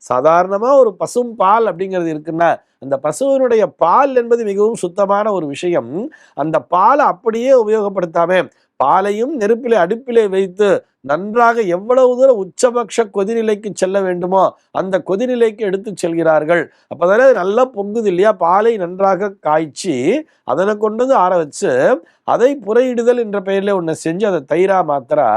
சாதாரணமா ஒரு பசும் பால் அப்படிங்கிறது இருக்குன்னா, அந்த பசுவினுடைய பால் என்பது மிகவும் சுத்தமான ஒரு விஷயம். அந்த பாலை அப்படியே உபயோகப்படுத்தாம, பாலையும் நெருப்பிலே அடுப்பிலே வைத்து நன்றாக எவ்வளவு தூரம் உச்சபட்ச கொதிநிலைக்கு செல்ல வேண்டுமோ அந்த கொதிநிலைக்கு எடுத்து செல்கிறார்கள். அப்பதானே அது நல்லா பொங்குது இல்லையா? பாலை நன்றாக காய்ச்சி அதனை கொண்டு வந்து ஆற வச்சு அதை புரையிடுதல் என்ற பெயர்ல ஒண்ணு செஞ்சு அதை தயிரா மாத்திரா.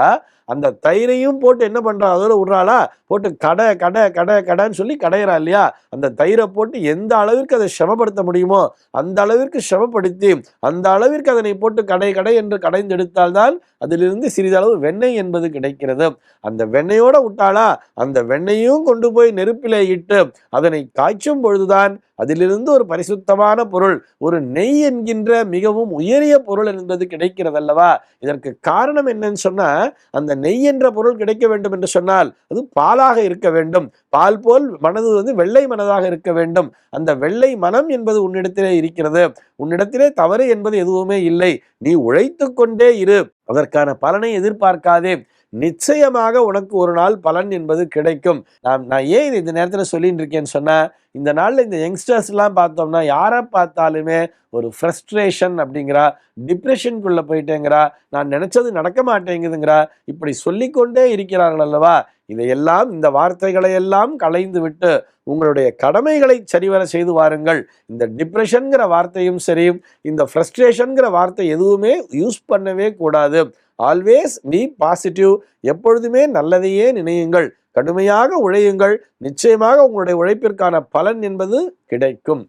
அந்த தயிரையும் போட்டு என்ன பண்றா, அதோட விடுறாளா, போட்டு கடை கடை கடை கடைன்னு சொல்லி கடையிறா இல்லையா? அந்த தயிரை போட்டு எந்த அளவிற்கு அதை சிரமப்படுத்த முடியுமோ அந்த அளவிற்கு சிரமப்படுத்தி அந்த அளவிற்கு அதனை போட்டு கடை கடை என்று கடைந்து எடுத்தால்தான் அதிலிருந்து சிறிதளவு வெண்ணெய் என்பது கிடைக்கிறது. அந்த வெண்ணெயோட விட்டாளா, அந்த வெண்ணெயும் கொண்டு போய் நெருப்பிலே இட்டு அதனை காய்ச்சும் பொழுதுதான் அதிலிருந்து ஒரு பரிசுத்தமான பொருள், ஒரு நெய் என்கின்ற மிகவும் உயரிய பொருள் என்பது கிடைக்கிறது அல்லவா? இதற்கு காரணம் என்னன்னு சொன்னா, அந்த நெய் என்ற பொருள் கிடைக்க வேண்டும் என்று சொன்னால் அது பாலாக இருக்க வேண்டும். பால் போல் மனது வெள்ளை மனதாக இருக்க வேண்டும். அந்த வெள்ளை மனம் என்பது உன்னிடத்திலே இருக்கிறது. உன்னிடத்திலே தவறு என்பது எதுவுமே இல்லை. நீ உழைத்து கொண்டே இரு, அதற்கான பலனை எதிர்பார்க்காதே. நிச்சயமாக உனக்கு ஒரு நாள் பலன் என்பது கிடைக்கும். நான் ஏன் இது இந்த நேரத்தில் சொல்லிட்டு இருக்கேன்னு சொன்னா, இந்த நாள்ல இந்த யங்ஸ்டர்ஸ் எல்லாம் பார்த்தோம்னா யாரை பார்த்தாலுமே ஒரு ஃப்ரஸ்ட்ரேஷன் அப்படிங்கிறா, டிப்ரெஷனுக்குள்ள போயிட்டேங்கிறா, நான் நினைச்சது நடக்க மாட்டேங்குதுங்கிறா, இப்படி சொல்லிக்கொண்டே இருக்கிறார்கள் அல்லவா? இதையெல்லாம், இந்த வார்த்தைகளை எல்லாம் களைந்து விட்டு உங்களுடைய கடமைகளை சரிவர செய்து வாருங்கள். இந்த டிப்ரெஷன்கிற வார்த்தையும் சரி, இந்த ஃப்ரஸ்ட்ரேஷன்கிற வார்த்தை எதுவுமே யூஸ் பண்ணவே கூடாது. Always be positive. எப்பொழுதுமே நல்லதையே நினையுங்கள், கடுமையாக உழையுங்கள். நிச்சயமாக உங்களுடைய உழைப்பிற்கான பலன் என்பது கிடைக்கும்.